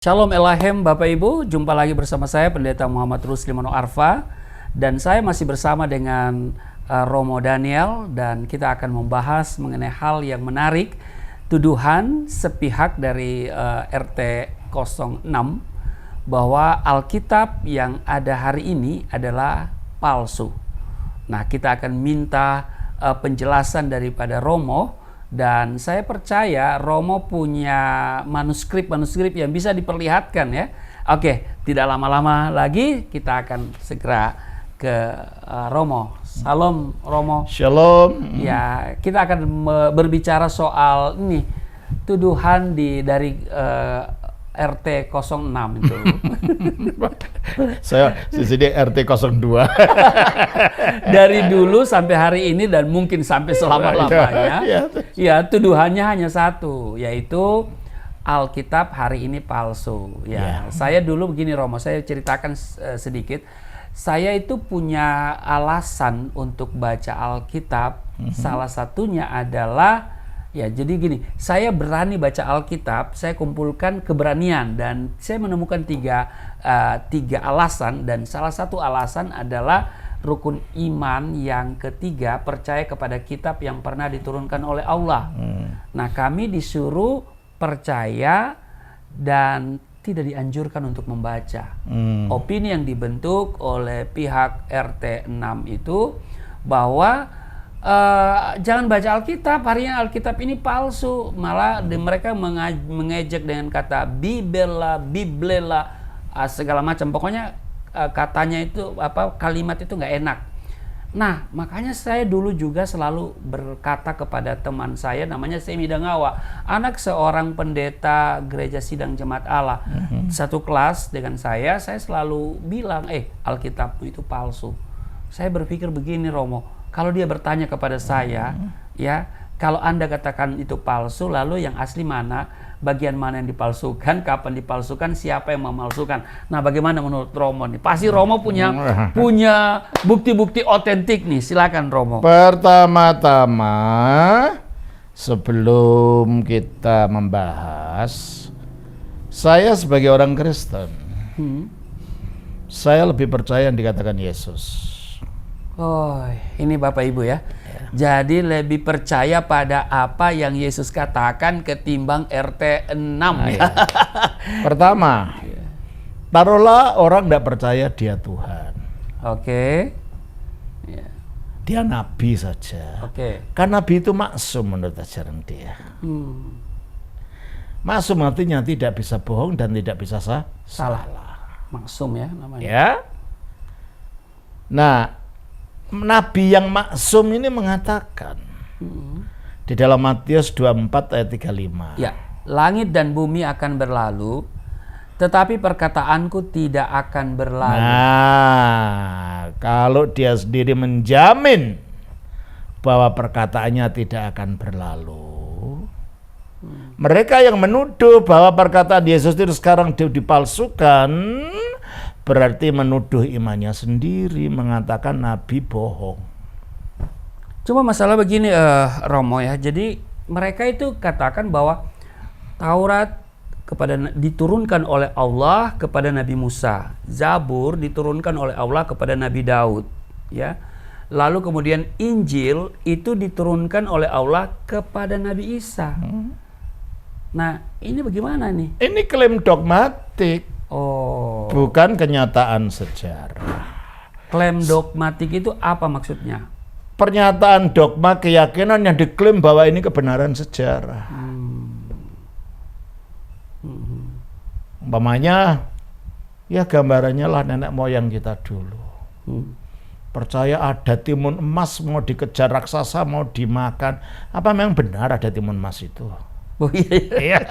Shalom Elahem Bapak Ibu, jumpa lagi bersama saya Pendeta Muhammad Rusli Mano Arfa. Dan saya masih bersama dengan Romo Daniel. Dan kita akan membahas mengenai hal yang menarik. Tuduhan sepihak dari RT 06 bahwa Alkitab yang ada hari ini adalah palsu. Nah, kita akan minta penjelasan daripada Romo. Dan saya percaya Romo punya manuskrip yang bisa diperlihatkan ya. Oke, tidak lama-lama lagi kita akan segera ke Romo. Salam Romo. Shalom. Ya, kita akan berbicara soal ini tuduhan dari RT 06 itu. Saya sini RT 02. Dari dulu sampai hari ini dan mungkin sampai selama-lamanya. Ya, tuduhannya hanya satu, yaitu Alkitab hari ini palsu. Ya, saya dulu begini Romo, saya ceritakan sedikit. Saya itu punya alasan untuk baca Alkitab. Salah satunya adalah ya, jadi gini, saya berani baca Alkitab, saya kumpulkan keberanian dan saya menemukan tiga alasan, dan salah satu alasan adalah rukun iman yang ketiga, percaya kepada kitab yang pernah diturunkan oleh Allah. Nah, kami disuruh percaya dan tidak dianjurkan untuk membaca. Opini yang dibentuk oleh pihak RT 6 itu bahwa jangan baca Alkitab, harinya Alkitab ini palsu. Malah mereka mengejek dengan kata biblela, segala macam. Pokoknya katanya itu kalimat itu nggak enak. Nah, makanya saya dulu juga selalu berkata kepada teman saya namanya Semi Dangawa, anak seorang pendeta gereja sidang jemaat Allah, satu kelas dengan saya selalu bilang, Alkitab itu palsu. Saya berpikir begini Romo, kalau dia bertanya kepada saya, ya, kalau Anda katakan itu palsu, lalu yang asli mana? Bagian mana yang dipalsukan? Kapan dipalsukan? Siapa yang memalsukan? Nah, bagaimana menurut Romo nih? Pasti Romo punya bukti-bukti otentik nih. Silakan Romo. Pertama-tama, sebelum kita membahas, saya sebagai orang Kristen, saya lebih percaya yang dikatakan Yesus. Oh, ini Bapak Ibu ya. Jadi lebih percaya pada apa yang Yesus katakan ketimbang RT 6 ya. Pertama, taruhlah orang tidak percaya dia Tuhan. Oke. Dia nabi saja. Oke. Kan nabi itu maksum menurut ajaran dia. Maksum artinya tidak bisa bohong dan tidak bisa salah. Maksum ya namanya. Ya. Nah, Nabi yang maksum ini mengatakan di dalam Matius 24 ayat 35. Ya, langit dan bumi akan berlalu, tetapi perkataanku tidak akan berlalu. Nah, kalau dia sendiri menjamin bahwa perkataannya tidak akan berlalu, mereka yang menuduh bahwa perkataan Yesus itu sekarang dipalsukan, berarti menuduh imannya sendiri, mengatakan Nabi bohong. Cuma masalah begini Romo ya, jadi mereka itu katakan bahwa Taurat diturunkan oleh Allah kepada Nabi Musa, Zabur diturunkan oleh Allah kepada Nabi Daud, ya. Lalu kemudian Injil itu diturunkan oleh Allah kepada Nabi Isa. Nah, ini bagaimana nih? Ini klaim dogmatik. Oh. Bukan kenyataan sejarah. Klaim dogmatik itu apa maksudnya? Pernyataan dogma keyakinan yang diklaim bahwa ini kebenaran sejarah. Umpamanya, ya gambarannya lah nenek moyang kita dulu. Percaya ada timun emas mau dikejar raksasa, mau dimakan. Apa memang benar ada timun emas itu? Oh iya.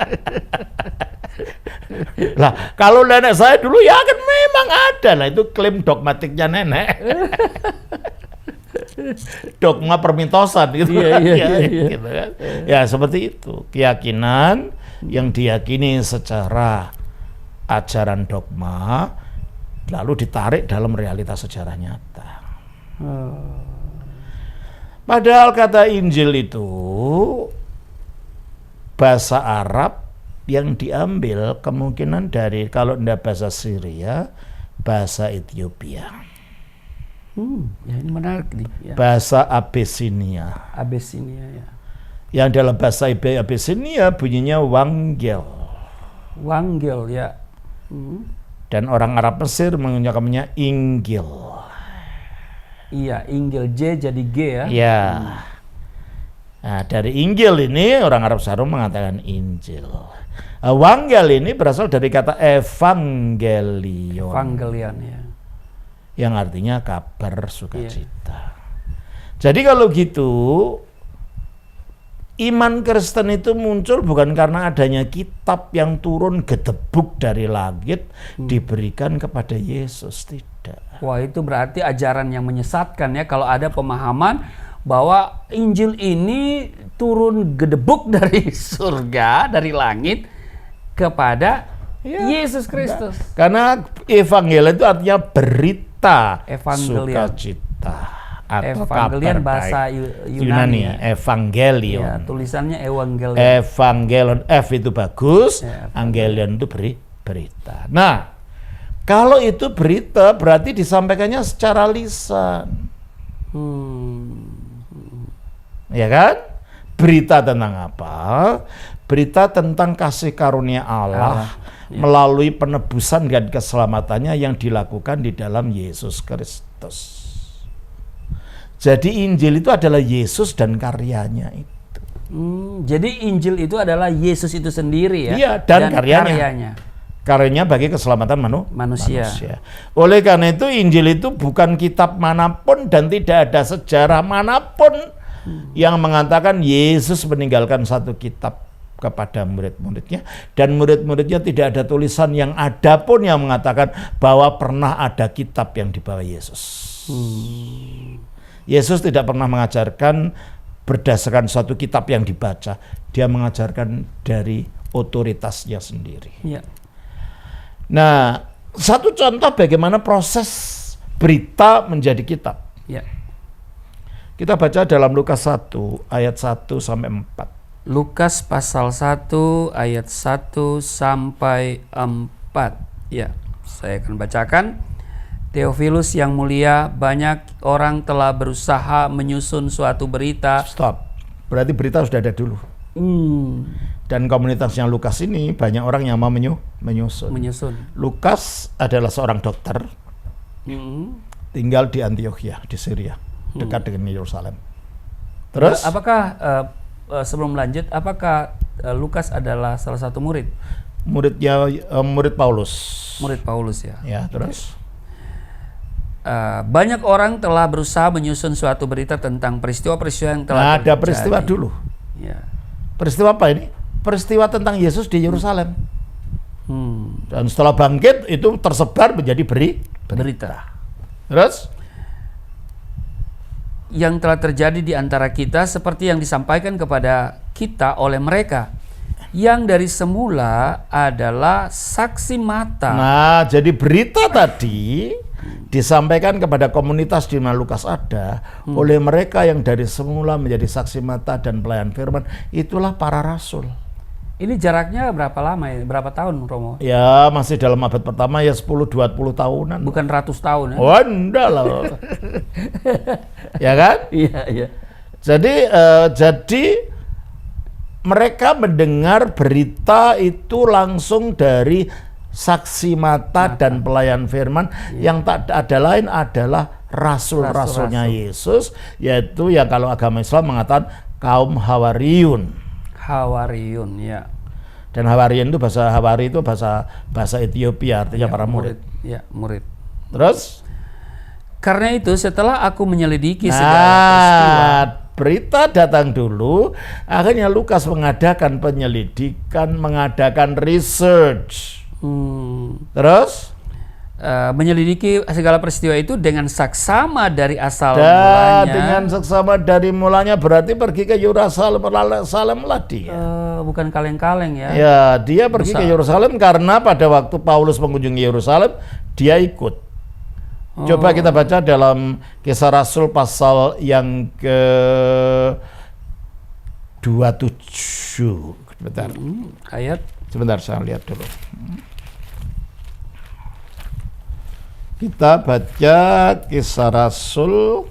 Lah, kalau nenek saya dulu ya kan memang ada lah, itu klaim dogmatiknya nenek. Dogma permintosan gitu. Iya. Gitu kan. Ya seperti itu, keyakinan yang diyakini secara ajaran dogma lalu ditarik dalam realitas sejarah nyata. Padahal kata Injil itu bahasa Arab yang diambil kemungkinan dari, kalau tidak bahasa Syria, bahasa Ethiopia. Ya ini menarik nih. Ya. Bahasa Abyssinia. Abyssinia ya. Yang dalam bahasa Abyssinia bunyinya Wangel. Wangel ya. Dan orang Arab Mesir mengucapkannya Injil. Iya, Injil, J jadi G ya. Ya. Nah, dari Injil ini orang Arab Sarum mengatakan Injil. Wangel ini berasal dari kata evangelion. Evangelion ya. Yang artinya kabar sukacita. Jadi kalau gitu, iman Kristen itu muncul bukan karena adanya kitab yang turun gedebuk dari langit diberikan kepada Yesus, tidak. Wah, itu berarti ajaran yang menyesatkan ya, kalau ada pemahaman bahwa Injil ini turun gedebuk dari surga, dari langit kepada Yesus Kristus. Karena evangelion itu artinya berita sukacita atau Evangelion kabar bahasa baik. Yunani ya. Evangelion. Ya, tulisannya Evangelion. Evangelion, F itu bagus, Angelion itu berita. Nah, kalau itu berita berarti disampaikannya secara lisan. Ya kan? Berita tentang apa? Berita tentang kasih karunia Allah melalui penebusan dan keselamatannya yang dilakukan di dalam Yesus Kristus. Jadi Injil itu adalah Yesus dan karyanya itu. Jadi Injil itu adalah Yesus itu sendiri ya? Iya, dan karyanya. Karyanya bagi keselamatan manusia. Oleh karena itu Injil itu bukan kitab manapun dan tidak ada sejarah manapun yang mengatakan Yesus meninggalkan satu kitab kepada murid-muridnya, dan murid-muridnya tidak ada tulisan yang ada pun yang mengatakan bahwa pernah ada kitab yang dibawa Yesus. Yesus tidak pernah mengajarkan berdasarkan suatu kitab yang dibaca, dia mengajarkan dari otoritasnya sendiri. Ya. Nah, satu contoh bagaimana proses berita menjadi kitab. Ya. Kita baca dalam Lukas 1 ayat 1 sampai 4. Lukas pasal 1 ayat 1 sampai 4. Ya, saya akan bacakan. Theophilus yang mulia, banyak orang telah berusaha menyusun suatu berita. Stop. Berarti berita sudah ada dulu. Dan komunitasnya Lukas ini banyak orang yang mau menyusun. Lukas adalah seorang dokter. Tinggal di Antiochia, di Syria, dekat dengan Yerusalem. Terus apakah sebelum lanjut, apakah Lukas adalah salah satu murid? Murid Paulus. Murid Paulus ya. Ya, terus. Banyak orang telah berusaha menyusun suatu berita tentang peristiwa-peristiwa yang telah terjadi. Ada peristiwa dulu. Ya. Peristiwa apa ini? Peristiwa tentang Yesus di Yerusalem. Dan setelah bangkit itu tersebar menjadi berita. Terus? Yang telah terjadi di antara kita seperti yang disampaikan kepada kita oleh mereka yang dari semula adalah saksi mata. Nah, jadi berita tadi disampaikan kepada komunitas di mana Lukas ada oleh mereka yang dari semula menjadi saksi mata dan pelayan firman, itulah para rasul. Ini jaraknya berapa lama ya? Berapa tahun, Romo? Ya, masih dalam abad pertama ya 10-20 tahunan. Bukan ratus tahun ya? Oh, enggak lah. Ya kan? Iya. Jadi mereka mendengar berita itu langsung dari saksi mata dan pelayan firman yang tak ada lain adalah rasul-rasulnya Yesus, yaitu yang kalau agama Islam mengatakan kaum Hawariyun. Hawariyun ya. Dan Hawariyun itu bahasa Ethiopia, artinya para murid. Ya, murid. Terus? Karena itu setelah aku menyelidiki segala peristiwa, berita datang dulu, akhirnya Lukas mengadakan penyelidikan, mengadakan research. Terus? Menyelidiki segala peristiwa itu dengan saksama dari asal mulanya. Dengan saksama dari mulanya berarti pergi ke Yerusalem lah dia. Bukan kaleng-kaleng ya. Ya, dia pergi ke Yerusalem karena pada waktu Paulus mengunjungi Yerusalem, dia ikut. Coba kita baca dalam Kisah Rasul pasal yang ke 27. Bentar. Ayat Sebentar saya lihat dulu. Kita baca Kisah Rasul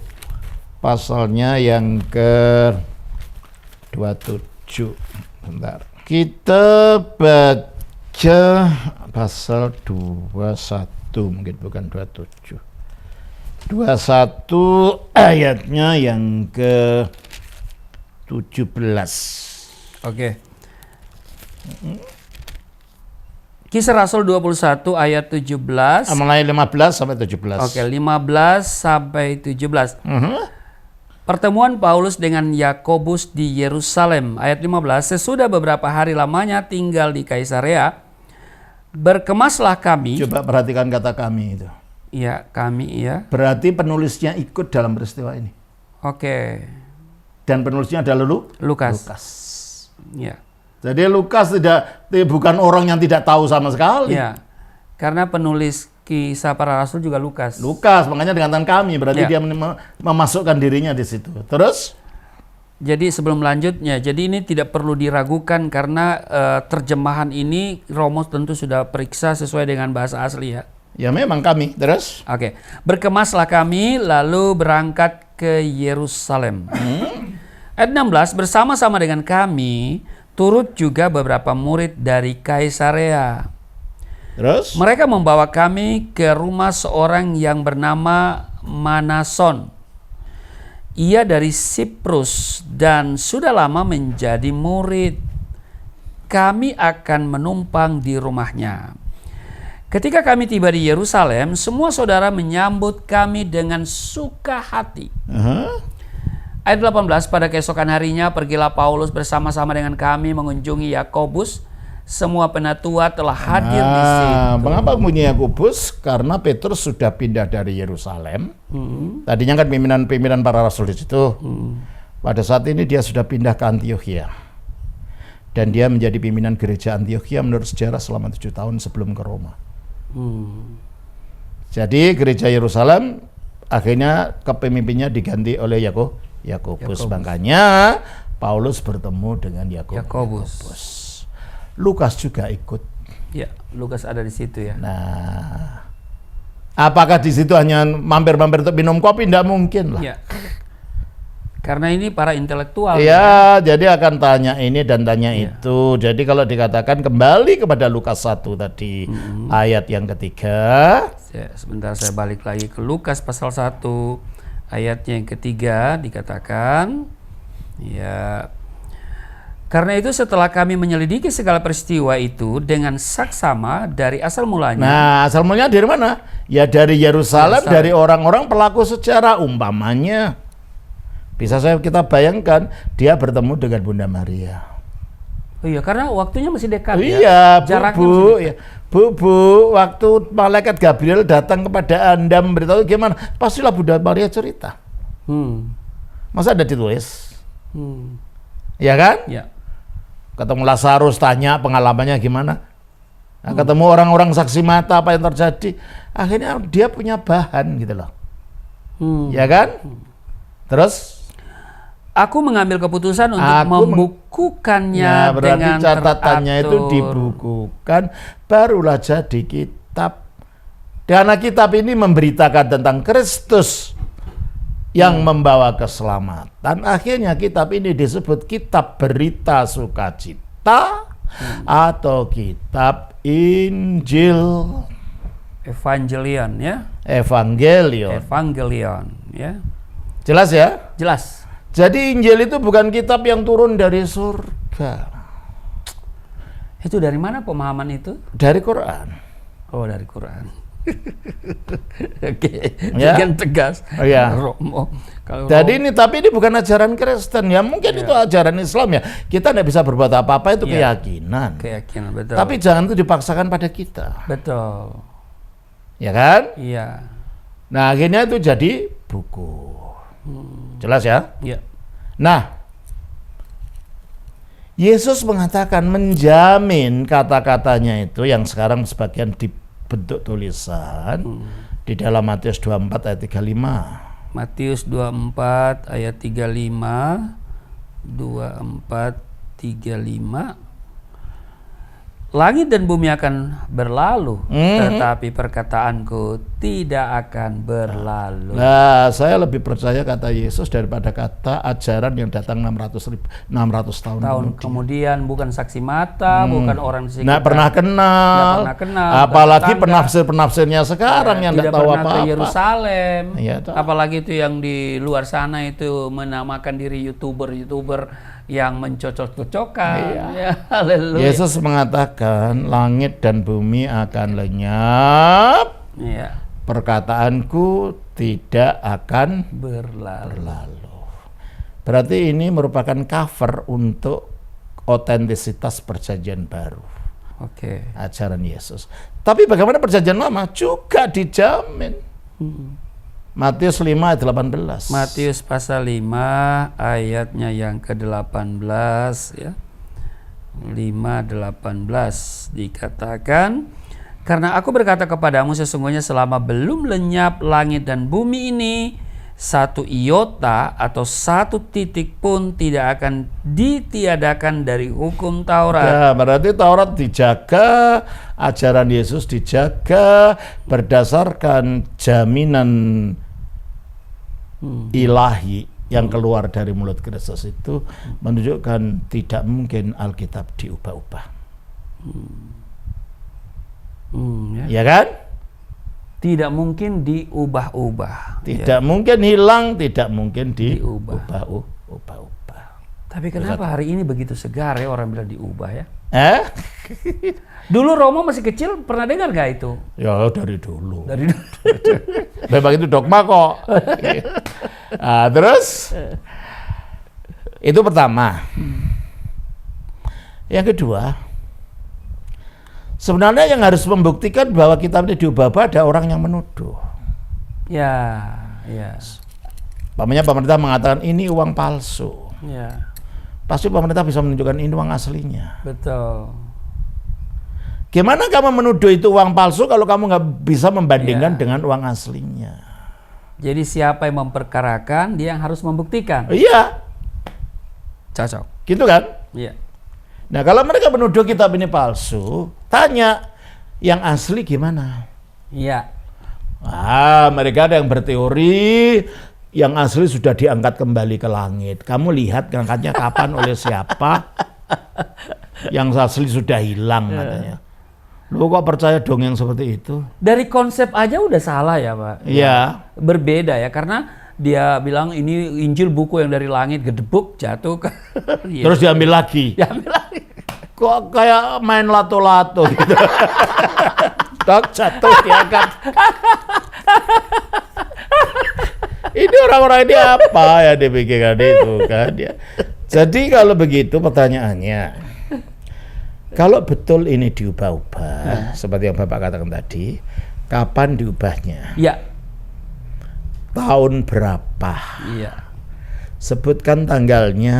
pasalnya yang ke-27. Bentar. Kita baca pasal 21, mungkin bukan 27. 21 ayatnya yang ke-17. Oke. Kisah Rasul 21 ayat 17. Mulai 15 sampai 17. Oke, 15 sampai 17. Pertemuan Paulus dengan Yakobus di Yerusalem. Ayat 15. Sesudah beberapa hari lamanya tinggal di Kaisarea, berkemaslah kami. Coba perhatikan kata kami itu. Ya, kami ya. Berarti penulisnya ikut dalam peristiwa ini. Oke. Dan penulisnya adalah Lukas. Ya. Jadi Lukas bukan orang yang tidak tahu sama sekali. Ya. Karena penulis Kisah Para Rasul juga Lukas. Makanya dengan kami, berarti dia memasukkan dirinya di situ. Terus? Jadi sebelum lanjutnya, jadi ini tidak perlu diragukan karena terjemahan ini Romo tentu sudah periksa sesuai dengan bahasa asli ya. Ya memang kami. Terus? Oke. Berkemaslah kami lalu berangkat ke Yerusalem. Ayat 16, bersama-sama dengan kami turut juga beberapa murid dari Kaisarea. Terus? Mereka membawa kami ke rumah seorang yang bernama Manason. Ia dari Siprus dan sudah lama menjadi murid. Kami akan menumpang di rumahnya. Ketika kami tiba di Yerusalem, semua saudara menyambut kami dengan suka hati. Ayat 18, pada keesokan harinya pergilah Paulus bersama-sama dengan kami mengunjungi Yakobus. Semua penatua telah hadir di situ. Mengapa mengunjungi Yakobus? Karena Petrus sudah pindah dari Yerusalem. Tadinya kan pimpinan para rasul di situ. Pada saat ini dia sudah pindah ke Antiokhia. Dan dia menjadi pimpinan gereja Antiokhia menurut sejarah selama 7 tahun sebelum ke Roma. Jadi gereja Yerusalem akhirnya kepemimpinnya diganti oleh Yakobus. Makanya Paulus bertemu dengan Yakobus. Lukas juga ikut. Ya, Lukas ada di situ ya. Nah, apakah di situ hanya mampir-mampir untuk minum kopi? Tidak mungkin lah. Ya. Karena ini para intelektual. Ya, jadi akan tanya ini dan tanya itu. Jadi kalau dikatakan kembali kepada Lukas 1 tadi, ayat yang ketiga. Sebentar saya balik lagi ke Lukas pasal 1 ayatnya yang ketiga dikatakan, ya, karena itu setelah kami menyelidiki segala peristiwa itu dengan saksama dari asal mulanya. Nah, asal mulanya dari mana? Ya dari Yerusalem, dari orang-orang pelaku sejarah. Umpamanya, bisa kita bayangkan dia bertemu dengan Bunda Maria. Oh iya, karena waktunya masih dekat ya. Iya, jaraknya Bu, waktu malaikat Gabriel datang kepada Anda memberitahu gimana? Pastilah Bunda Maria cerita. Masa ada ditulis? Ya kan? Ya. Ketemu Lazarus, tanya pengalamannya gimana. Nah, ketemu orang-orang saksi mata apa yang terjadi. Akhirnya dia punya bahan gitu loh. Ya kan? Terus? Aku mengambil keputusan untuk membukukannya berarti dengan catatannya teratur. itu dibukukan, barulah jadi kitab. Karena kitab ini memberitakan tentang Kristus yang membawa keselamatan. Akhirnya kitab ini disebut kitab berita sukacita atau kitab Injil. Evangelion ya. Evangelion ya. Jelas ya? Jelas. Jadi Injil itu bukan kitab yang turun dari surga. Itu dari mana pemahaman itu? Dari Quran. Oh, dari Quran. Oke, Ya. jangan tegas. Oh, ya. Romo. Jadi ini tapi ini bukan ajaran Kristen ya, mungkin itu ajaran Islam ya. Kita tidak bisa berbuat apa-apa, itu keyakinan. Keyakinan, betul. Tapi jangan itu dipaksakan pada kita. Betul. Ya kan? Iya. Nah, akhirnya itu jadi buku. Jelas ya? Iya. Nah, Yesus mengatakan, menjamin kata-katanya itu yang sekarang sebagian dibentuk tulisan di dalam Matius 24 ayat 35. Matius 24 ayat 35. langit dan bumi akan berlalu, tetapi perkataanku tidak akan berlalu. Nah, saya lebih percaya kata Yesus daripada kata ajaran yang datang 600 tahun kemudian. Bukan saksi mata, bukan orang di sekitar. Nggak pernah kenal. Apalagi penafsir-penafsirnya sekarang yang tidak tahu apa-apa. Ke Yerusalem. Ya, apalagi itu yang di luar sana itu menamakan diri YouTuber yang mencocok-cocokkan. Ya, haleluya. Yesus mengatakan langit dan bumi akan lenyap. Ya. Perkataanku tidak akan berlalu. Berarti ini merupakan cover untuk otentisitas perjanjian baru. Oke. Ajaran Yesus. Tapi bagaimana perjanjian lama juga dijamin. Matius 5 ayat 18. Matius pasal 5 ayatnya yang ke-18 ya. 5:18 dikatakan, karena aku berkata kepadamu sesungguhnya selama belum lenyap langit dan bumi ini, satu iota atau satu titik pun tidak akan ditiadakan dari hukum Taurat. Ya, berarti Taurat dijaga, ajaran Yesus dijaga berdasarkan jaminan ilahi yang keluar dari mulut Kristus itu menunjukkan tidak mungkin Alkitab diubah-ubah. Ya kan? Tidak mungkin diubah-ubah. Tidak mungkin hilang, tidak mungkin diubah-ubah. Tapi kenapa hari ini begitu segar ya orang bilang diubah ya? Dulu Romo masih kecil pernah dengar nggak itu? Ya dari dulu. Memang itu dogma kok. Nah, terus itu pertama. Yang kedua, sebenarnya yang harus membuktikan bahwa kitab ini diubah-ubah ada orang yang menuduh. Ya. Pemerintah mengatakan ini uang palsu. Ya. Pasti pemerintah bisa menunjukkan ini uang aslinya. Betul. Gimana kamu menuduh itu uang palsu kalau kamu nggak bisa membandingkan dengan uang aslinya? Jadi siapa yang memperkarakan, dia yang harus membuktikan. Iya. Cocok. Gitu kan? Iya. Nah, kalau mereka menuduh kitab ini palsu, tanya yang asli gimana? Iya. Mereka ada yang berteori yang asli sudah diangkat kembali ke langit. Kamu lihat angkatnya kapan oleh siapa? Yang asli sudah hilang katanya. Lu kok percaya dong yang seperti itu? Dari konsep aja udah salah ya, Pak. Iya. Berbeda ya, karena dia bilang ini Injil buku yang dari langit gedebuk jatuh ke terus diambil lagi. Kok kayak main lato-lato gitu. Tak jatuh diangkat. Ini orang-orang ini apa ya dipikirkan itu kan ya. Jadi kalau begitu pertanyaannya, kalau betul ini diubah-ubah, seperti yang Bapak katakan tadi, kapan diubahnya? Iya. Tahun berapa? Iya. Sebutkan tanggalnya,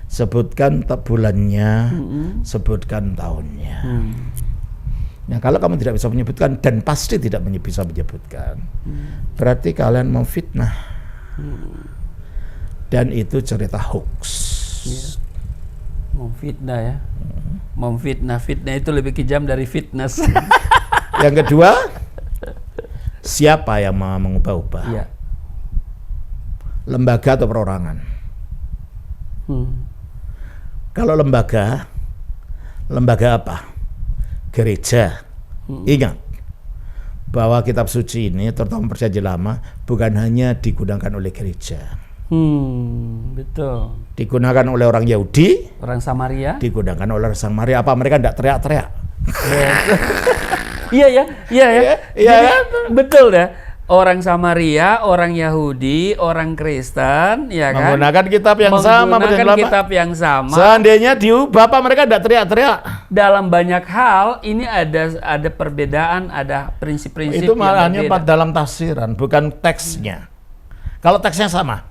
sebutkan bulannya, sebutkan tahunnya. Nah, kalau kamu tidak bisa menyebutkan dan pasti tidak bisa menyebutkan, berarti kalian memfitnah. Dan itu cerita hoax. Iya. Memfitnah ya. Fitnah itu lebih kejam dari fitness. Yang kedua, siapa yang mau mengubah-ubah? Iya. Lembaga atau perorangan? Kalau lembaga apa? Gereja. Ingat bahwa kitab suci ini, terutama perjanjian lama, bukan hanya digunakan oleh gereja. Betul. Digunakan oleh orang Yahudi, orang Samaria, digunakan oleh orang Samaria. Apa mereka tidak teriak-teriak? Iya ya. Jadi, betul ya. Orang Samaria, orang Yahudi, orang Kristen, ya kan? Menggunakan kitab yang sama. Menggunakan kitab yang sama. Seandainya diubah, apa mereka tidak teriak-teriak? Dalam banyak hal, ini ada perbedaan, ada prinsip-prinsip itu yang hanya berbeda. dalam tafsiran, bukan teksnya. Kalau teksnya sama.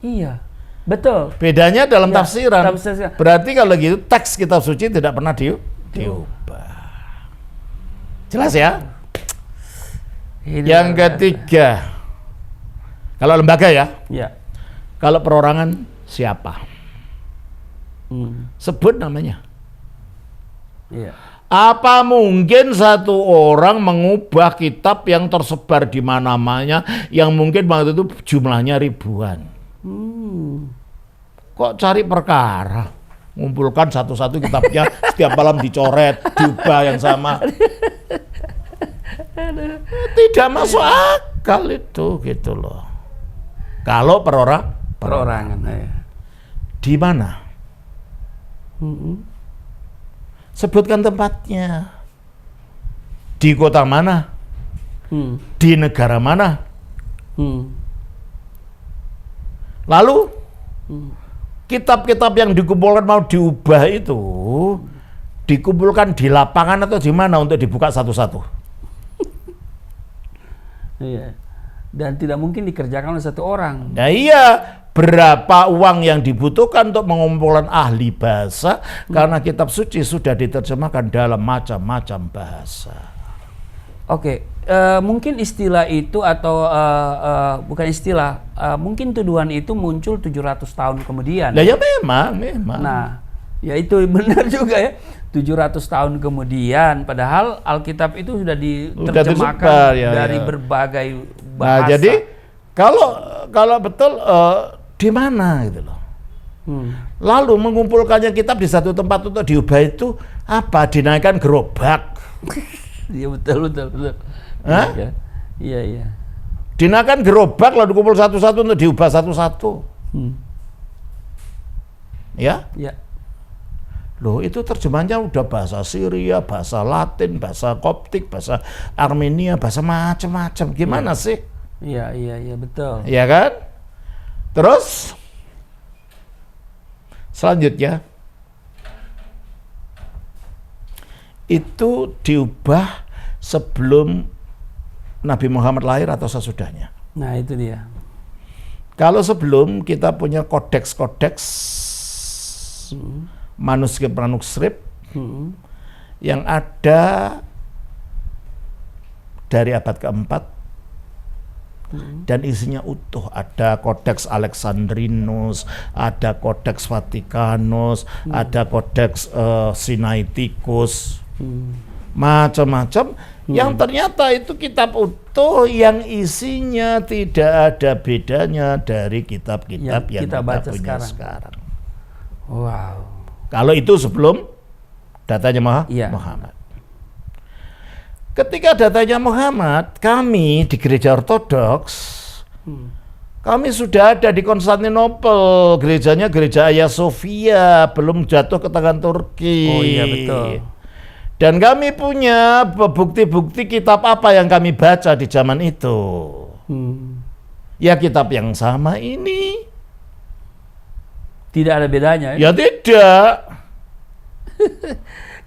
Iya, betul. Bedanya dalam tafsiran. Tafsiran. Berarti kalau gitu teks kitab suci tidak pernah diubah. Jelas ya? Yang ketiga, kalau lembaga ya. Kalau perorangan siapa? Sebut namanya. Iya. Apa mungkin satu orang mengubah kitab yang tersebar di mana-mana, yang mungkin waktu itu jumlahnya ribuan? Kok cari perkara? Ngumpulkan satu-satu kitabnya, setiap malam dicoret, diubah yang sama. Tidak masuk akal itu, gitu loh. Kalau perorangan. Ya. Di mana? Sebutkan tempatnya. Di kota mana? Di negara mana? Lalu kitab-kitab yang dikumpulkan mau diubah itu dikumpulkan di lapangan atau di mana untuk dibuka satu-satu? Iya. Dan tidak mungkin dikerjakan oleh satu orang. Nah iya, berapa uang yang dibutuhkan untuk mengumpulkan ahli bahasa karena kitab suci sudah diterjemahkan dalam macam-macam bahasa. Oke, mungkin istilah itu atau bukan istilah, mungkin tuduhan itu muncul 700 tahun kemudian. Nah ya memang. Nah, ya itu benar juga ya. 700 tahun kemudian, padahal Alkitab itu sudah diterjemahkan dari berbagai bahasa. Nah, jadi kalau betul di mana gitu loh. Lalu mengumpulkannya kitab di satu tempat untuk diubah itu apa? Dinaikkan gerobak. Iya betul. Hah? Iya. Dinaikkan gerobak lalu dikumpul satu-satu untuk diubah satu-satu. Ya? Iya. Loh, itu terjemahnya udah bahasa Syria, bahasa Latin, bahasa Koptik, bahasa Armenia, bahasa macam-macam. Gimana sih? Iya, betul. Iya kan? Terus selanjutnya itu diubah sebelum Nabi Muhammad lahir atau sesudahnya? Nah, itu dia. Kalau sebelum, kita punya kodeks-kodeks manuskrip yang ada dari abad keempat dan isinya utuh. Ada kodeks Alexandrinus, ada kodeks Vatikanus, ada kodeks Sinaiticus, macam-macam yang ternyata itu kitab utuh yang isinya tidak ada bedanya dari kitab-kitab yang kita baca punya sekarang. Wow. Kalau itu sebelum datanya Muhammad. Ketika datanya Muhammad, kami di gereja Ortodoks, kami sudah ada di Konstantinopel, gerejanya gereja Hagia Sophia, belum jatuh ke tangan Turki. Oh iya betul. Dan kami punya bukti-bukti kitab apa yang kami baca di zaman itu. Ya kitab yang sama ini. Tidak ada bedanya. Ya tidak.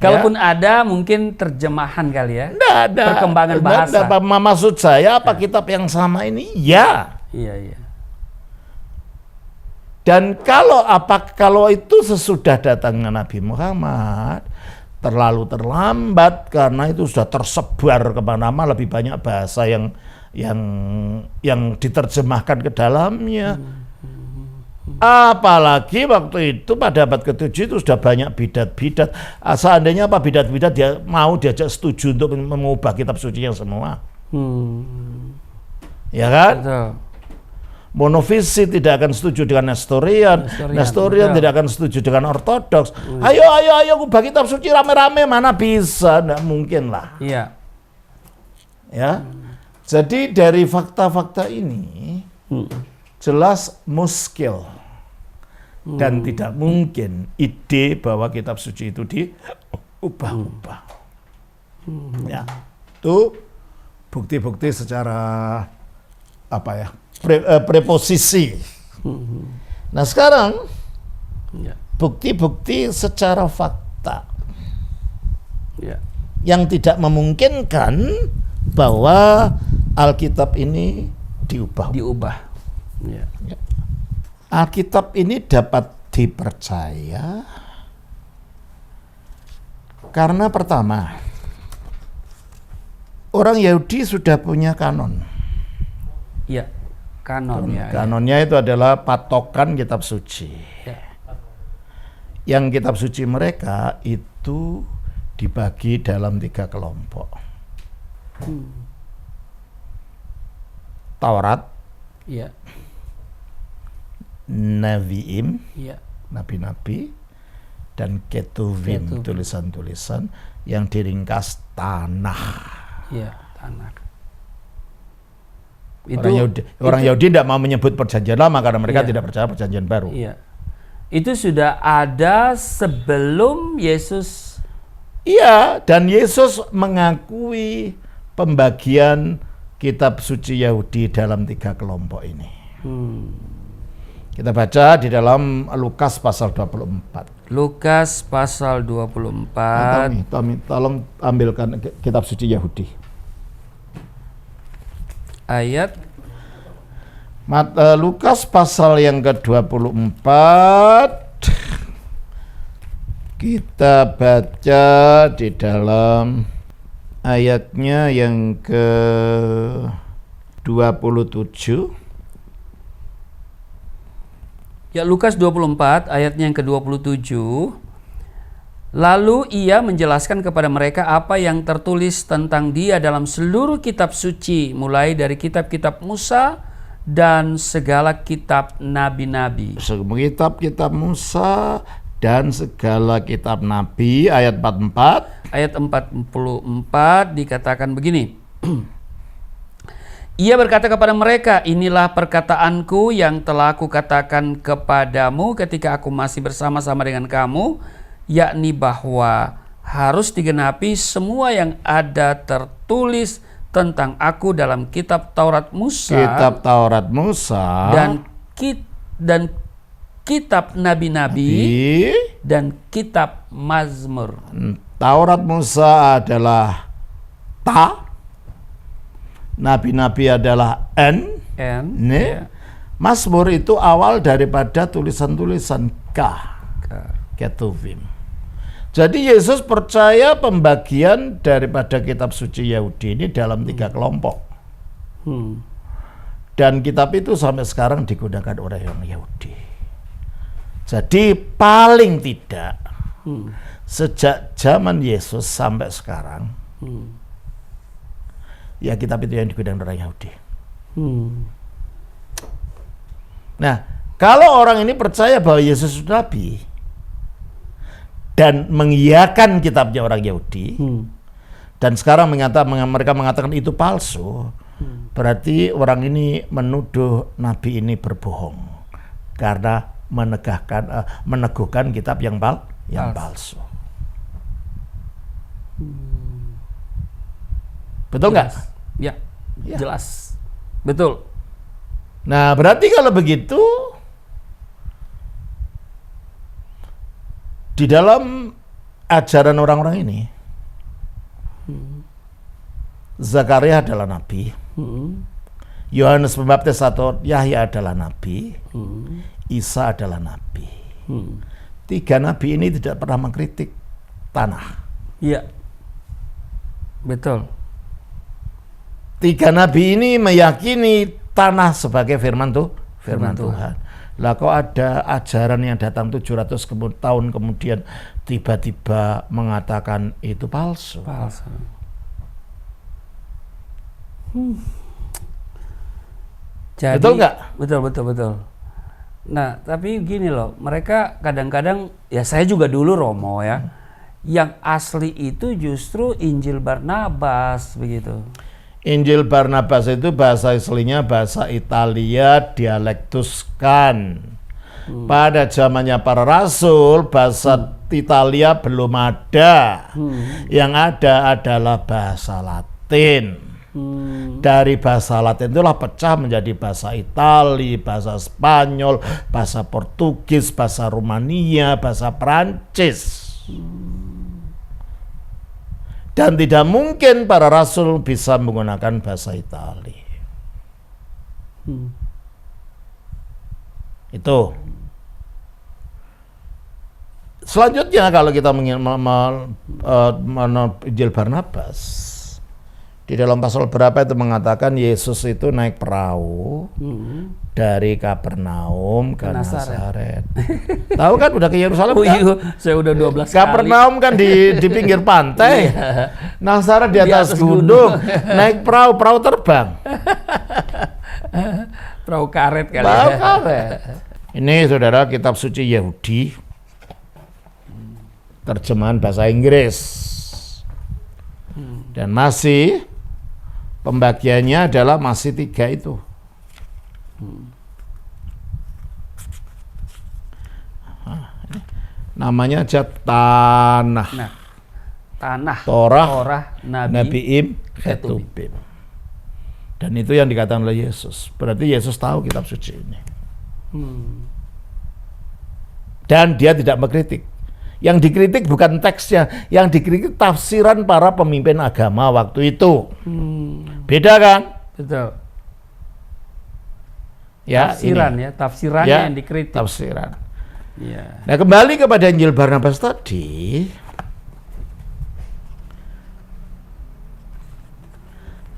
Kalaupun ada mungkin terjemahan kali ya. Nggak ada. Perkembangan bahasa. Maksud saya apa kitab yang sama ini? Ya. Iya. Dan kalau itu sesudah datangnya Nabi Muhammad, terlalu terlambat karena itu sudah tersebar kemana-mana, lebih banyak bahasa yang diterjemahkan ke dalamnya. Apalagi waktu itu pada abad ke-7 itu sudah banyak bidat-bidat. Seandainya bidat-bidat dia mau diajak setuju untuk mengubah kitab suci yang semua. Ya kan? Betul. Monofisi tidak akan setuju dengan Nestorian tidak akan setuju dengan Ortodoks. Ayo ubah kitab suci rame-rame, mana bisa? Nggak mungkin lah. Iya. Ya. Jadi dari fakta-fakta ini jelas muskil dan tidak mungkin ide bahwa kitab suci itu diubah-ubah. Ya. Itu bukti-bukti secara preposisi. Nah sekarang bukti-bukti secara fakta yang tidak memungkinkan bahwa Alkitab ini diubah. Alkitab ini dapat dipercaya karena pertama orang Yahudi sudah punya kanon. Iya, kanon. Kanonnya itu adalah patokan kitab suci. Yang kitab suci mereka itu dibagi dalam 3 kelompok. Taurat, Iya. Nevi'im, Iya. nabi-nabi, dan Ketuvim, tulisan-tulisan yang diringkas tanah. Iya, tanah. Orang Yahudi tidak mau menyebut perjanjian lama karena mereka Iya. tidak percaya perjanjian baru. Iya. Itu sudah ada sebelum Yesus. Iya, dan Yesus mengakui pembagian kitab suci Yahudi dalam 3 kelompok ini. Kita baca di dalam Lukas pasal 24. Lukas pasal 24. Tommy, tolong ambilkan kitab suci Yahudi. Ayat Lukas pasal yang ke-24. Kita baca di dalam ayatnya yang ke-27. Ya, Lukas 24 ayatnya yang ke-27. Lalu ia menjelaskan kepada mereka apa yang tertulis tentang dia dalam seluruh kitab suci, mulai dari kitab-kitab Musa dan segala kitab nabi-nabi. Kitab Musa dan segala kitab nabi, ayat 44. Ayat 44 dikatakan begini. Ia berkata kepada mereka, inilah perkataanku yang telah aku katakan kepadamu ketika aku masih bersama-sama dengan kamu, yakni bahwa harus digenapi semua yang ada tertulis tentang aku dalam kitab Taurat Musa, dan kitab nabi-nabi dan kitab Mazmur. Taurat Musa adalah ta, nabi-nabi adalah n. Ya. Mazmur itu awal daripada tulisan-tulisan Ketuvim. Jadi Yesus percaya pembagian daripada kitab suci Yahudi ini dalam 3 kelompok. Dan kitab itu sampai sekarang digunakan oleh orang Yahudi. Jadi paling tidak sejak zaman Yesus sampai sekarang, ya kitab itu yang digunakan orang Yahudi. Nah, kalau orang ini percaya bahwa Yesus itu nabi dan mengiyakan kitabnya orang Yahudi, dan sekarang mereka mengatakan itu palsu, berarti orang ini menuduh nabi ini berbohong karena meneguhkan kitab yang palsu. Betul nggak? Ya, jelas. Betul. Nah, berarti kalau begitu, di dalam ajaran orang-orang ini, Zakaria adalah nabi, Yohanes Pembaptis atau Yahya adalah nabi, Isa adalah nabi. 3 nabi ini tidak pernah mengkritik tanah. Iya, betul. 3 nabi ini meyakini tanah sebagai firman Tuhan. Lah kok ada ajaran yang datang 700 tahun kemudian tiba-tiba mengatakan itu palsu. Jadi, betul nggak? Betul. Nah, tapi gini loh, mereka kadang-kadang, ya saya juga dulu Romo ya, yang asli itu justru Injil Barnabas begitu. Injil Barnabas itu bahasa aslinya bahasa Italia dialektuskan. Pada zamannya para rasul, bahasa Italia belum ada. Yang ada adalah bahasa Latin. Dari bahasa Latin itulah pecah menjadi bahasa Itali, bahasa Spanyol, bahasa Portugis, bahasa Rumania, bahasa Perancis. Dan tidak mungkin para rasul bisa menggunakan bahasa Itali. Itu. Selanjutnya kalau kita Injil Barnabas, Di dalam pasal berapa itu mengatakan Yesus itu naik perahu dari Kapernaum ke Nazaret. Tahu kan udah ke Yerusalem kan? Iya, saya udah 12 kali. Kapernaum kan di pinggir pantai. Nazaret di atas gunung. Naik perahu terbang. Perahu karet kali Perahu ya. karet. Ini saudara kitab suci Yahudi. Terjemahan bahasa Inggris. Dan masih pembagiannya adalah masih 3 itu. Namanya aja tanah. Nah, tanah, Torah, Nabi, Nabiim, Ketubim. Dan itu yang dikatakan oleh Yesus. Berarti Yesus tahu kitab suci ini. Dan dia tidak mengkritik. Yang dikritik bukan teksnya, yang dikritik tafsiran para pemimpin agama waktu itu. Beda kan? Betul. Ya, tafsirannya ya, yang dikritik. Tafsiran. Ya. Nah, kembali kepada Injil Barnabas tadi.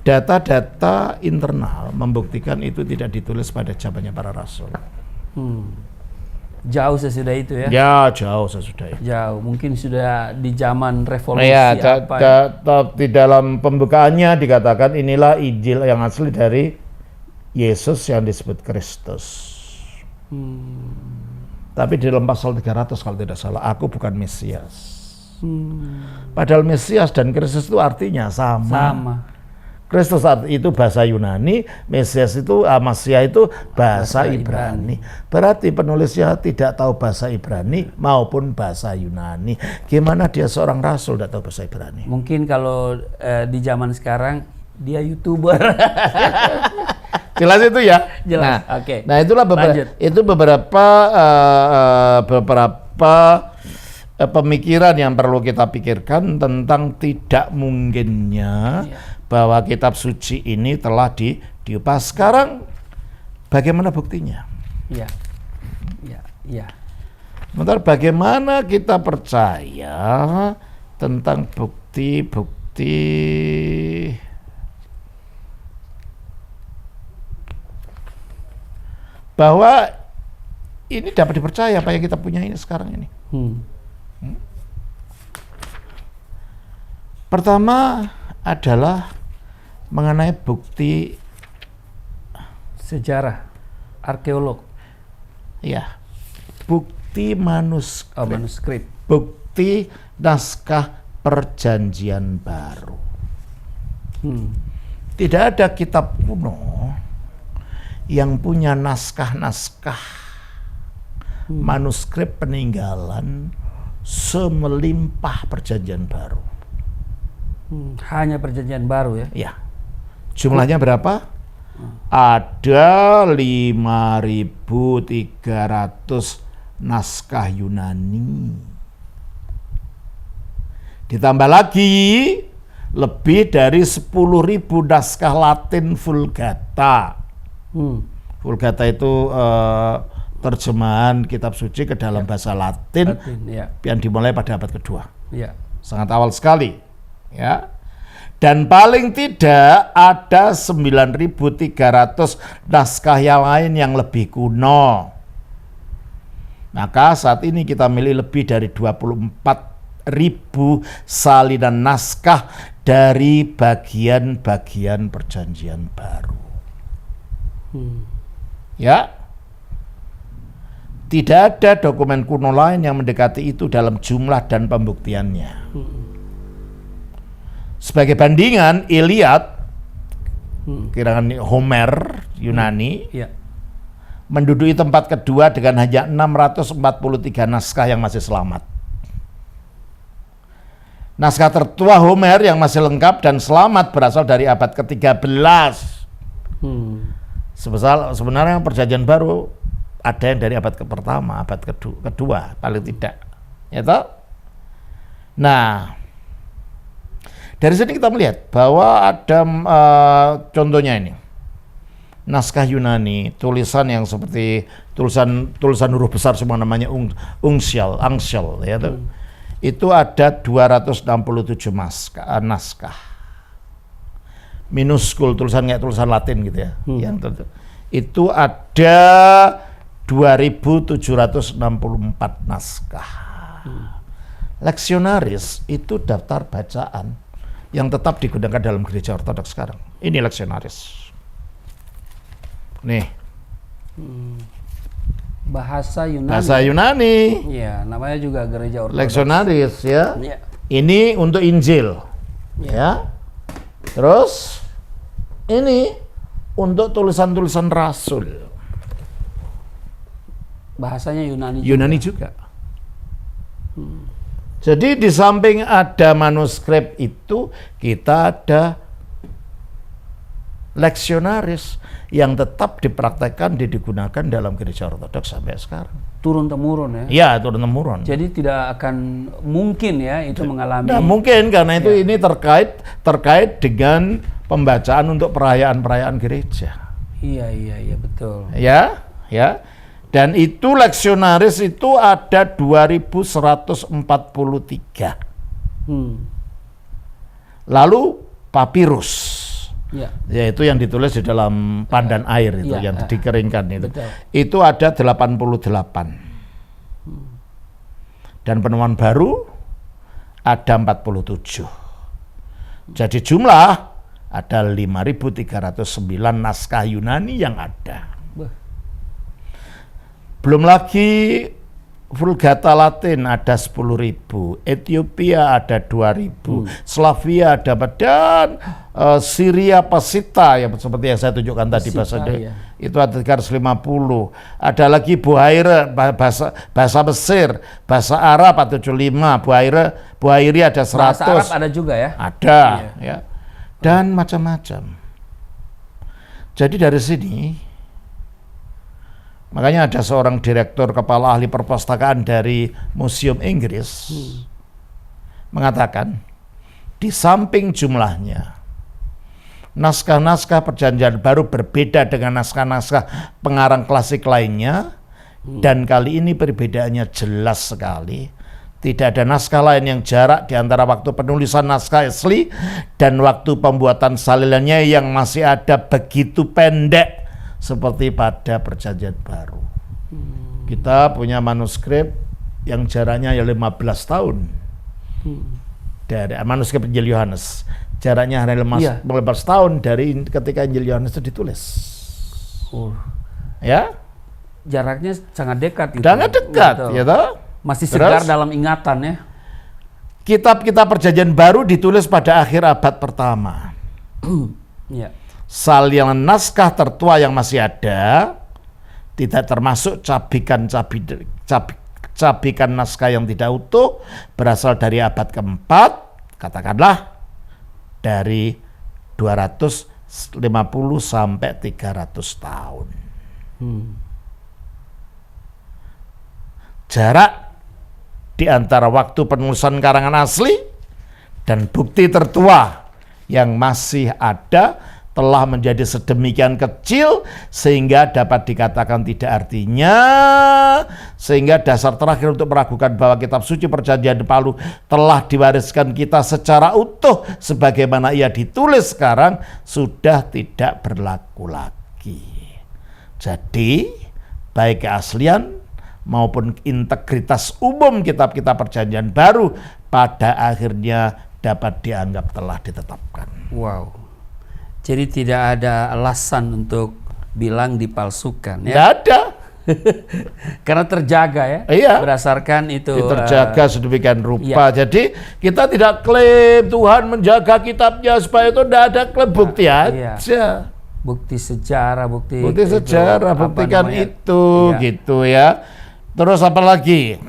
Data-data internal membuktikan itu tidak ditulis pada zamannya para rasul. Jauh sesudah itu ya? Ya, jauh sesudah itu. Jauh, mungkin sudah di zaman revolusi Ya, di dalam pembukaannya dikatakan inilah Injil yang asli dari Yesus yang disebut Kristus. Tapi di dalam pasal 300 kalau tidak salah, aku bukan Mesias. Padahal Mesias dan Kristus itu artinya sama. Kristus itu bahasa Yunani, Mesias itu, Masiah itu bahasa Ibrani. Berarti penulisnya tidak tahu bahasa Ibrani maupun bahasa Yunani. Gimana dia seorang rasul tidak tahu bahasa Ibrani? Mungkin kalau di zaman sekarang dia YouTuber. Jelas itu ya. Jelas. Nah, Oke. Nah itulah beberapa pemikiran yang perlu kita pikirkan tentang tidak mungkinnya bahwa kitab suci ini telah diubah. Sekarang bagaimana buktinya? Iya. Sebentar, bagaimana kita percaya tentang bukti-bukti bahwa ini dapat dipercaya apa yang kita punya ini sekarang ini? Pertama adalah mengenai bukti sejarah, arkeolog. Ya, bukti manuskrip. Manuskrip. Bukti naskah perjanjian baru. Tidak ada kitab kuno yang punya naskah-naskah manuskrip peninggalan semelimpah perjanjian baru. Hanya perjanjian baru ya? Ya. Jumlahnya berapa? Ada 5.300 naskah Yunani. Ditambah lagi lebih dari 10.000 naskah Latin Vulgata. Vulgata itu terjemahan kitab suci ke dalam bahasa Latin yang dimulai pada abad kedua. Sangat awal sekali. Ya. Dan paling tidak ada 9.300 naskah yang lain yang lebih kuno. Maka saat ini kita milih lebih dari 24.000 salinan naskah dari bagian-bagian perjanjian baru. Ya. Tidak ada dokumen kuno lain yang mendekati itu dalam jumlah dan pembuktiannya. Sebagai bandingan, Iliad, kirangan Homer Yunani, menduduki tempat kedua dengan hanya 643 naskah yang masih selamat. Naskah tertua Homer yang masih lengkap dan selamat berasal dari abad ke-13. Sebenarnya perjanjian baru ada yang dari abad pertama, abad kedua paling tidak. Ya toh? Nah, dari sini kita melihat bahwa ada contohnya ini. Naskah Yunani, tulisan yang seperti tulisan huruf besar semua namanya angsial ya tuh. Itu ada 267 naskah. minuskul, tulisan kayak tulisan Latin gitu ya. Itu ada 2.764 naskah. Leksionaris itu daftar bacaan yang tetap digunakan dalam gereja ortodoks sekarang. Ini leksionaris. Nih. Bahasa Yunani. Bahasa Yunani. Iya, namanya juga gereja ortodoks. Leksionaris ya. Ya. Ini untuk Injil. Ya. Terus ini untuk tulisan-tulisan rasul. Bahasanya Yunani. Yunani juga. Jadi di samping ada manuskrip itu, kita ada leksionaris yang tetap dipraktekkan, digunakan dalam gereja ortodoks sampai sekarang. Turun temurun ya. Iya, turun temurun. Jadi tidak akan mungkin ya itu mengalami. Nah, mungkin karena itu ini terkait dengan pembacaan untuk perayaan-perayaan gereja. Iya betul. Ya. Dan itu leksionaris itu ada 2.143. Lalu papirus, yaitu yang ditulis di dalam pandan air itu, yang dikeringkan itu. Betul. Itu ada 88. Dan penemuan baru ada 47. Jadi jumlah ada 5.309 naskah Yunani yang ada. Belum lagi Vulgata Latin ada 10.000, Ethiopia ada 2.000, Slavia ada, dan Syria Pesita yang seperti yang saya tunjukkan tadi itu ada 350. Ada lagi Buhaira bahasa Mesir, bahasa Arab ada 75, Buhairi ada 100. Bahasa Arab ada juga ya? Ada, ya. Dan macam-macam. Jadi dari sini makanya ada seorang direktur kepala ahli perpustakaan dari Museum Inggris mengatakan, di samping jumlahnya, naskah-naskah Perjanjian Baru berbeda dengan naskah-naskah pengarang klasik lainnya, dan kali ini perbedaannya jelas sekali. Tidak ada naskah lain yang jarak di antara waktu penulisan naskah asli dan waktu pembuatan salilannya yang masih ada begitu pendek seperti pada Perjanjian Baru. Kita punya manuskrip yang jaraknya 15 tahun. Dari manuskrip Injil Yohanes. Jaraknya hanya 15 tahun dari ketika Injil Yohanes itu ditulis. Ya? Jaraknya sangat dekat gitu. Sangat dekat, ya toh? Masih segar dalam ingatan ya. Kitab-kitab Perjanjian Baru ditulis pada akhir abad pertama. Ya. Salinan naskah tertua yang masih ada tidak termasuk cabikan naskah yang tidak utuh berasal dari abad keempat, katakanlah dari 250 sampai 300 tahun. Jarak di antara waktu penulisan karangan asli dan bukti tertua yang masih ada telah menjadi sedemikian kecil sehingga dapat dikatakan tidak artinya, sehingga dasar terakhir untuk meragukan bahwa kitab suci Perjanjian Baru telah diwariskan kita secara utuh sebagaimana ia ditulis sekarang sudah tidak berlaku lagi. Jadi baik keaslian maupun integritas umum kitab-kitab Perjanjian Baru pada akhirnya dapat dianggap telah ditetapkan. Wow. Jadi tidak ada alasan untuk bilang dipalsukan ya? Tidak ada. Karena terjaga ya? Iya. Berdasarkan itu. Terjaga sedemikian rupa. Jadi kita tidak klaim Tuhan menjaga kitabnya supaya itu tidak ada klaim, bukti aja. Bukti sejarah, bukti sejarah, buktikan itu gitu ya. Terus apa lagi?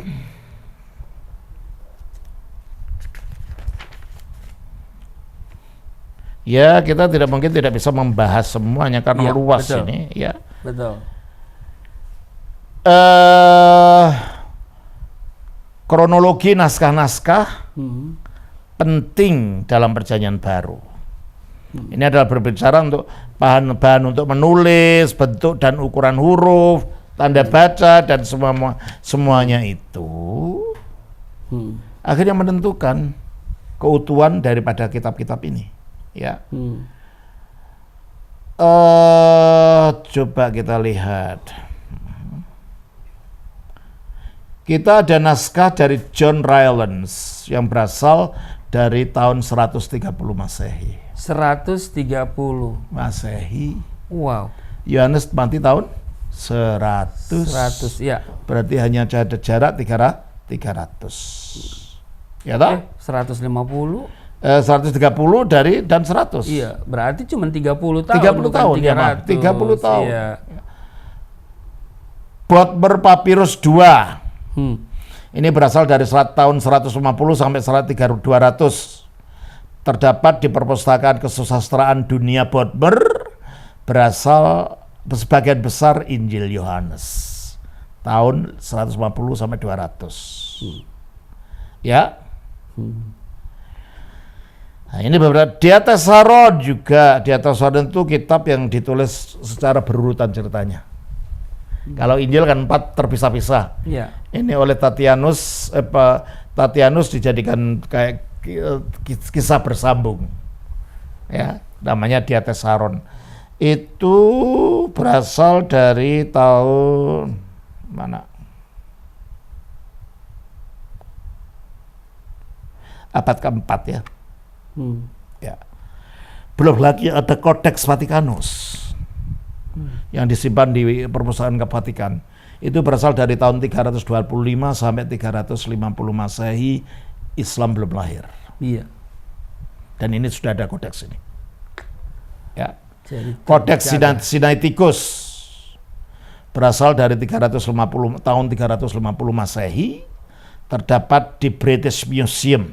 Ya, kita mungkin tidak bisa membahas semuanya karena luas ini, ya. Betul. Kronologi naskah-naskah penting dalam Perjanjian Baru. Ini adalah berbicara untuk bahan-bahan untuk menulis, bentuk dan ukuran huruf, tanda baca dan semuanya itu akhirnya menentukan keutuhan daripada kitab-kitab ini. Ya, Coba kita lihat. Kita ada naskah dari John Rylance yang berasal dari tahun 130 Masehi. 130 Masehi. Wow. Yohanes mati tahun 100. Ya. Berarti hanya ada jarak 300. Ya toh? 150. 130 dari dan 100. Iya, berarti cuma 30 tahun. 30 tahun ya, Mas. 30 tahun. Iya. Bodmer Papyrus 2. Ini berasal dari tahun 150 sampai 200. Terdapat di perpustakaan kesusastraan dunia Bodmer, berasal sebagian besar Injil Yohanes. Tahun 150 sampai 200. Ya. Nah, ini beberapa. Di atas Saron juga. Di atas Saron itu kitab yang ditulis secara berurutan ceritanya. Kalau Injil kan 4 terpisah-pisah. Ya. Ini oleh Tatianus dijadikan kayak kisah bersambung. Ya, namanya Di atas Saron. Itu berasal dari tahun mana? Abad keempat ya. Ya. Belum lagi ada Codex Vaticanus yang disimpan di perpustakaan Vatikan. Itu berasal dari tahun 325 sampai 350 Masehi. Islam belum lahir. Iya. Dan ini sudah ada kodeks ini. Ya. Kodeks Sinaiticus berasal dari tahun 350 Masehi, terdapat di British Museum.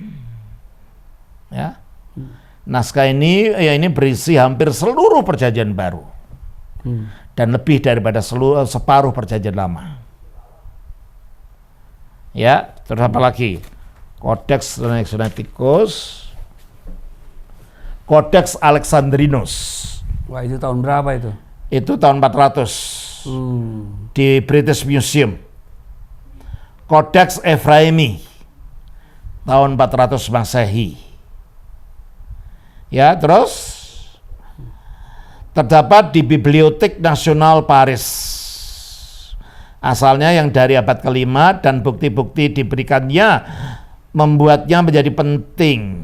Ya. Naskah ini berisi hampir seluruh Perjanjian Baru. Dan lebih daripada separuh Perjanjian Lama. Ya, terus apa lagi? Codex Sinaiticus, Codex Alexandrinus. Wah, itu tahun berapa itu? Itu tahun 400 di British Museum. Codex Ephraimi tahun 400 Masehi. Ya, terus terdapat di Bibliotek Nasional Paris. Asalnya yang dari abad ke-5 dan bukti-bukti diberikannya membuatnya menjadi penting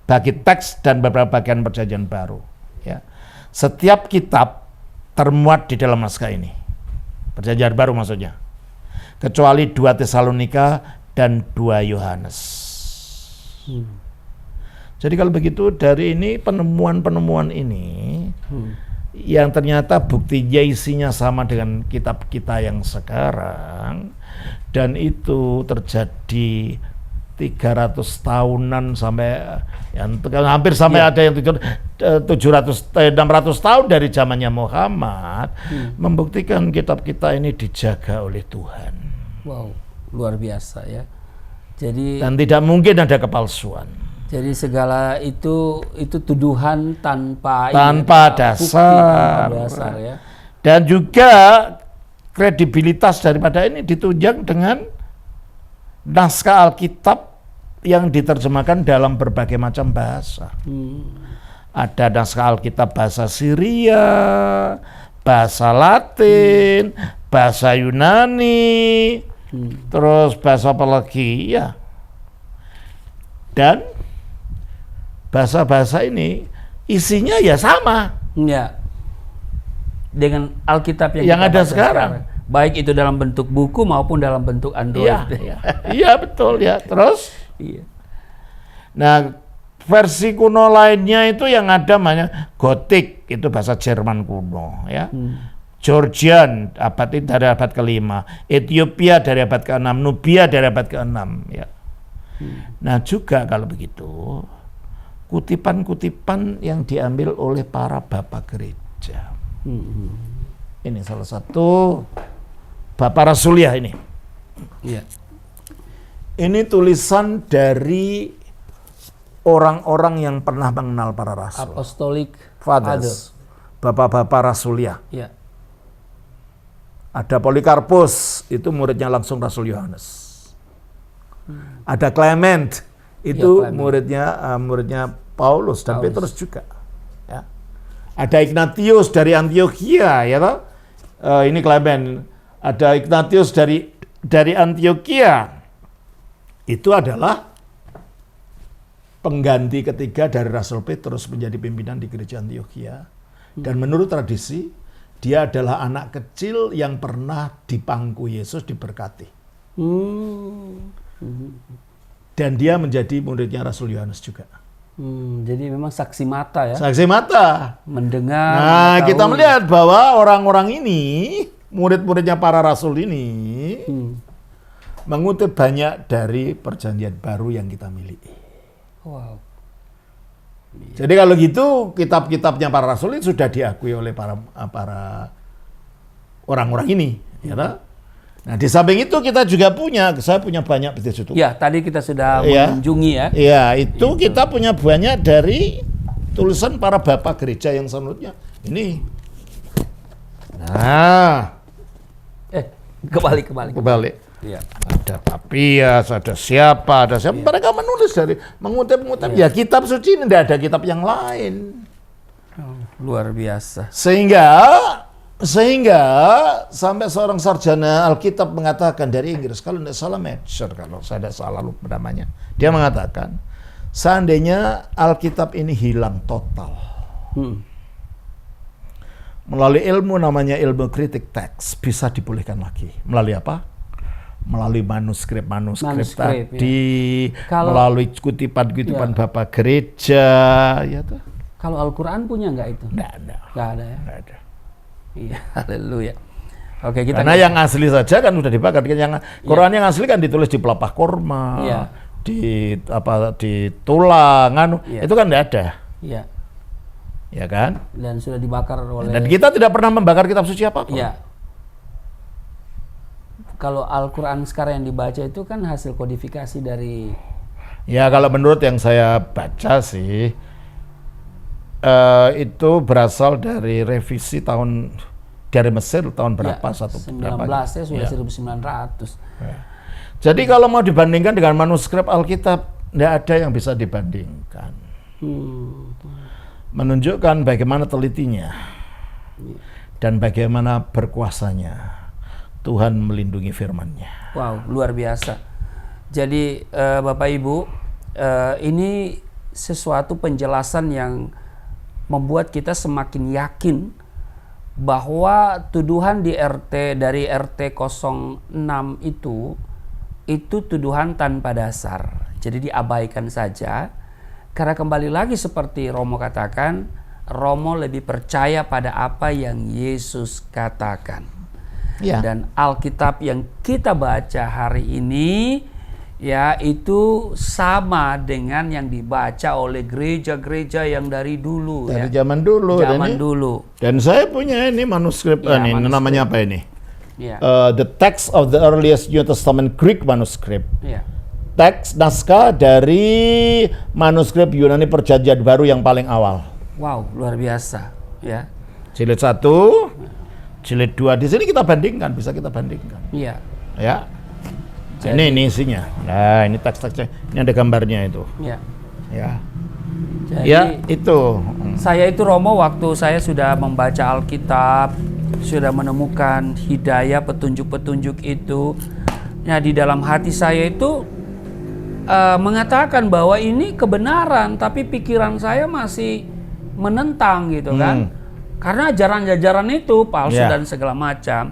bagi teks dan beberapa bagian Perjanjian Baru. Ya. Setiap kitab termuat di dalam naskah ini. Perjanjian Baru maksudnya. Kecuali 2 Tesalonika dan 2 Yohanes. Jadi kalau begitu dari ini penemuan-penemuan ini yang ternyata buktinya isinya sama dengan kitab kita yang sekarang, dan itu terjadi 300 tahunan sampai hampir sampai ada yang 600 tahun dari zamannya Muhammad, membuktikan kitab kita ini dijaga oleh Tuhan. Wow, luar biasa ya. Jadi dan tidak mungkin ada kepalsuan. Jadi segala itu tuduhan tanpa dasar. Bukti, tanpa dasar ya. Dan juga kredibilitas daripada ini ditunjang dengan naskah Alkitab yang diterjemahkan dalam berbagai macam bahasa. Ada naskah Alkitab bahasa Syria, bahasa Latin, bahasa Yunani, terus bahasa apa lagi ya. Dan bahasa-bahasa ini isinya ya sama. Ya. Dengan Alkitab yang ada sekarang. Baik itu dalam bentuk buku maupun dalam bentuk Android. Iya betul ya. Terus? Iya. Nah, versi kuno lainnya itu yang ada namanya Gotik, itu bahasa Jerman kuno ya. Georgian dari abad ke-5, Ethiopia dari abad ke-6, Nubia dari abad ke-6 ya. Nah, juga kalau begitu kutipan-kutipan yang diambil oleh para bapak gereja. Ini salah satu Bapak Rasuliah ini. Iya. Ini tulisan dari orang-orang yang pernah mengenal para rasul. Apostolic Fathers. Bapak-bapak Rasuliah. Iya. Ada Polikarpus, itu muridnya langsung Rasul Yohanes. Ada Clement, itu muridnya Paulus dan Petrus juga. Ya. Ada Ignatius dari Antioquia, ya toh? Ini Clement. Ada Ignatius dari Antioquia. Itu adalah pengganti ketiga dari Rasul Petrus menjadi pimpinan di gereja Antioquia. Dan menurut tradisi, dia adalah anak kecil yang pernah di pangku Yesus diberkati. Dan dia menjadi muridnya Rasul Yohanes juga. Jadi memang saksi mata ya. Saksi mata. Mendengar. Nah, kita melihat bahwa orang-orang ini, murid-muridnya para rasul ini, mengutip banyak dari perjanjian baru yang kita miliki. Wow. Jadi kalau gitu, kitab-kitabnya para rasul itu sudah diakui oleh para orang-orang ini. Ya, nah, di samping itu kita juga saya punya banyak bisnis itu. Ya, tadi kita sudah mengunjungi ya. Iya, itu kita punya banyak dari tulisan para bapak gereja yang selanjutnya. Ini. Nah. Kebalik. Iya. Ada Papias, ada siapa. Mereka menulis mengutip. Ya, kitab suci ini tidak ada kitab yang lain. Oh, luar biasa. Sehingga sampai seorang sarjana Alkitab mengatakan dari Inggris, kalau tidak salah Metzger, kalau saya tidak salah lupa namanya, dia mengatakan seandainya Alkitab ini hilang total melalui ilmu namanya ilmu kritik teks bisa dipulihkan lagi. Melalui apa? Melalui manuskrip tadi, melalui kutipan-kutipan bapak gereja, ya tuh. Kalau Al-Quran punya nggak itu? Nggak ada ya. Nggak ada. Iya, haleluya. Oke, karena yang asli saja kan sudah dibakar. Yang Quran yang asli kan ditulis di pelepah kurma, di tulang, itu kan tidak ada. Iya. Ya kan? Dan sudah dibakar oleh. Dan kita tidak pernah membakar kitab suci apapun. Iya. Kalau Al-Quran sekarang yang dibaca itu kan hasil kodifikasi dari. Ya, kalau menurut yang saya baca sih. Itu berasal dari revisi dari Mesir tahun berapa? 19 ya, sudah 1900. Ya. Jadi kalau mau dibandingkan dengan manuskrip Alkitab, tidak ada yang bisa dibandingkan. Menunjukkan bagaimana telitinya dan bagaimana berkuasanya Tuhan melindungi firman-Nya. Wow, luar biasa. Jadi Bapak Ibu, ini sesuatu penjelasan yang membuat kita semakin yakin bahwa tuduhan dari RT 06 itu tuduhan tanpa dasar. Jadi diabaikan saja. Karena kembali lagi seperti Romo katakan, Romo lebih percaya pada apa yang Yesus katakan. Ya. Dan Alkitab yang kita baca hari ini ya itu sama dengan yang dibaca oleh gereja-gereja yang dari dulu. Dari zaman dulu. Dan saya punya ini manuskrip ini, namanya apa ini? Ya. The text of the earliest New Testament Greek manuscript. Ya. Teks naskah dari manuskrip Yunani Perjanjian Baru yang paling awal. Wow, luar biasa. Ya. Jilid 1, jilid 2. Di sini kita bandingkan, bisa kita bandingkan. Iya. Ya. Jadi, ini isinya. Nah, ini teks-teksnya. Ini ada gambarnya itu. Iya. Ya. Jadi, ya, itu. Saya itu Romo waktu saya sudah membaca Alkitab, sudah menemukan hidayah, petunjuk-petunjuk itu. Ya, di dalam hati saya itu mengatakan bahwa ini kebenaran, tapi pikiran saya masih menentang gitu kan. Karena ajaran-ajaran itu palsu dan segala macam.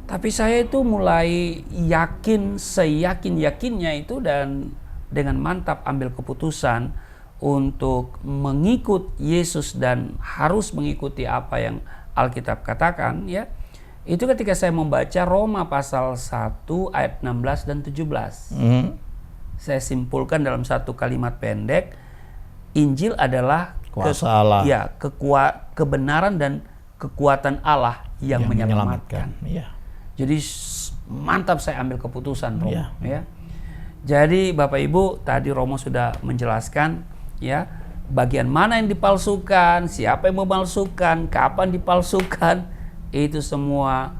Tapi saya itu mulai yakin, seyakin-yakinnya itu, dan dengan mantap ambil keputusan untuk mengikut Yesus dan harus mengikuti apa yang Alkitab katakan ya. Itu ketika saya membaca Roma pasal 1 ayat 16 dan 17. Saya simpulkan dalam satu kalimat pendek, Injil adalah kuasa Allah. Ya, kebenaran dan kekuatan Allah yang menyelamatkan. Ya. Jadi mantap saya ambil keputusan, Romo. Ya. Jadi Bapak Ibu, tadi Romo sudah menjelaskan ya, bagian mana yang dipalsukan, siapa yang memalsukan, kapan dipalsukan, itu semua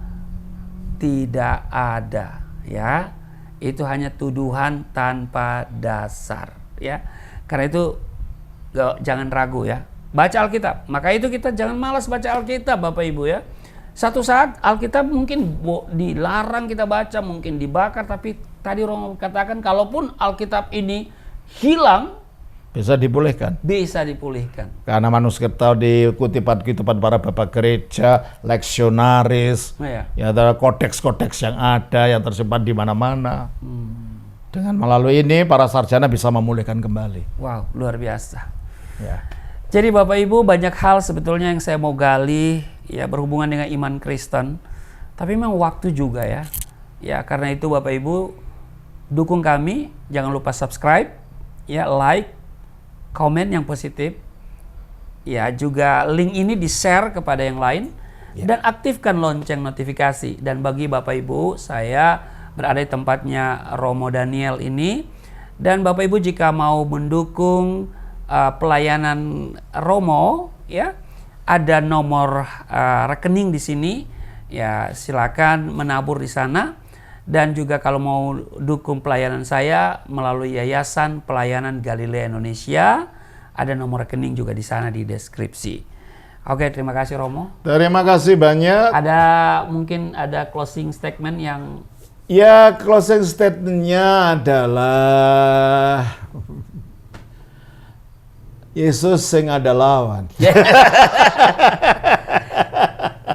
tidak ada ya. Itu hanya tuduhan tanpa dasar ya. Karena itu jangan ragu ya. Baca Alkitab. Maka itu kita jangan malas baca Alkitab, Bapak Ibu ya. Satu saat Alkitab mungkin dilarang kita baca, mungkin dibakar, tapi tadi Romo katakan kalaupun Alkitab ini hilang, bisa dipulihkan. Bisa dipulihkan. Karena manuskrip tahu di kutipan-kutipan para bapak gereja, leksionaris, ya ada kodeks-kodeks yang ada yang tersimpan di mana-mana. Dengan melalui ini para sarjana bisa memulihkan kembali. Wow, luar biasa. Ya. Jadi Bapak Ibu, banyak hal sebetulnya yang saya mau gali ya berhubungan dengan iman Kristen. Tapi memang waktu juga ya. Ya, karena itu Bapak Ibu dukung kami, jangan lupa subscribe, ya, like, komen yang positif. Ya, juga link ini di-share kepada yang lain dan aktifkan lonceng notifikasi. Dan bagi Bapak Ibu, saya berada di tempatnya Romo Daniel ini, dan Bapak Ibu jika mau mendukung pelayanan Romo, ya, ada nomor rekening di sini, ya silakan menabur di sana. Dan juga kalau mau dukung pelayanan saya melalui Yayasan Pelayanan Galilea Indonesia, ada nomor rekening juga di sana di deskripsi. Oke, terima kasih Romo. Terima kasih banyak. Mungkin ada closing statement yang... Ya, closing statementnya adalah Yesus sing ada lawan.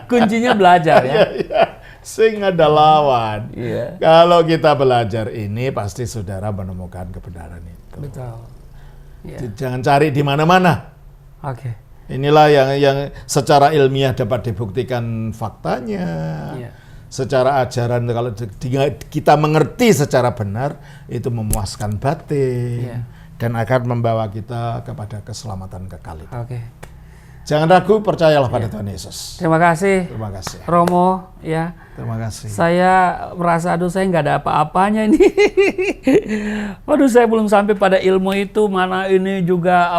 Kuncinya belajar ya. Sing ada lawan. Iya. Kalau kita belajar ini pasti saudara menemukan kebenaran itu. Betul. Ya. Jangan cari di mana-mana. Oke. Inilah yang secara ilmiah dapat dibuktikan faktanya. Iya. Secara ajaran kalau kita mengerti secara benar itu memuaskan batin. Iya. Dan akan membawa kita kepada keselamatan kekal itu. Oke. Jangan ragu, percayalah pada Tuhan Yesus. Terima kasih. Terima kasih. Romo, ya. Terima kasih. Saya merasa, aduh saya nggak ada apa-apanya ini. Waduh, saya belum sampai pada ilmu itu, mana ini juga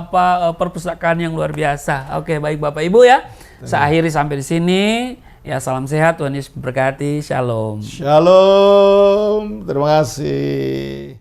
perpustakaan yang luar biasa. Oke, baik Bapak Ibu ya. Saya akhiri sampai di sini. Ya, salam sehat, Tuhan Yesus memberkati. Shalom. Shalom. Terima kasih.